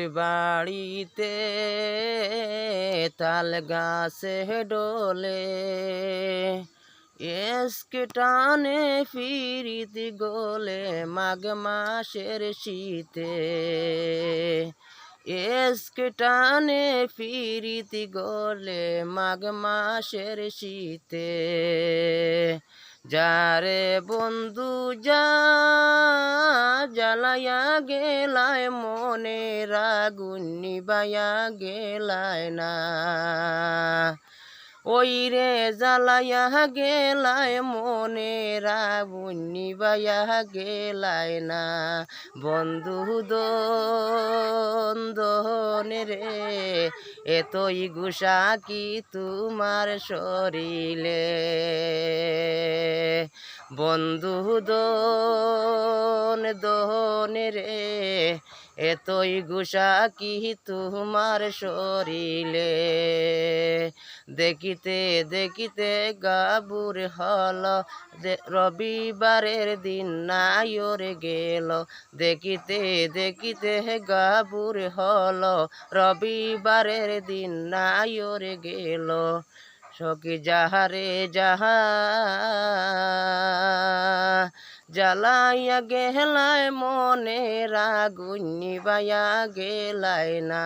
বাড়িতে তাল গাছে ডোলে এসকে টানে ফিরিতি গোলে মাঘ মাসের শীতে এসকে টানে ফিরিতি গোলে মাঘ মাসের শীতে যারে বন্ধু যা জ্বালায়া গেলায় মনের আগুন নিবাইয়া গেলায় না ওই রে জ্বালায়া গেলায় মনের আগুন নিবাইয়া গেলায় না বন্ধু দোন রে এতই গুসা কি তোমার শরীরে বন্ধু দোন রে এতই গুসা কি তোমার শরীরে দেখিতে দেখিতে গাবুর হল রবিবারের দিন নাইরে গেল দেখিতে দেখিতে গাবুর হল রবিবারের দিন নাইরে গেল সখী যাহারে যাহা জ্বালাইয়া গেলায় মনের আগুন নিবাইয়া গেলায় না।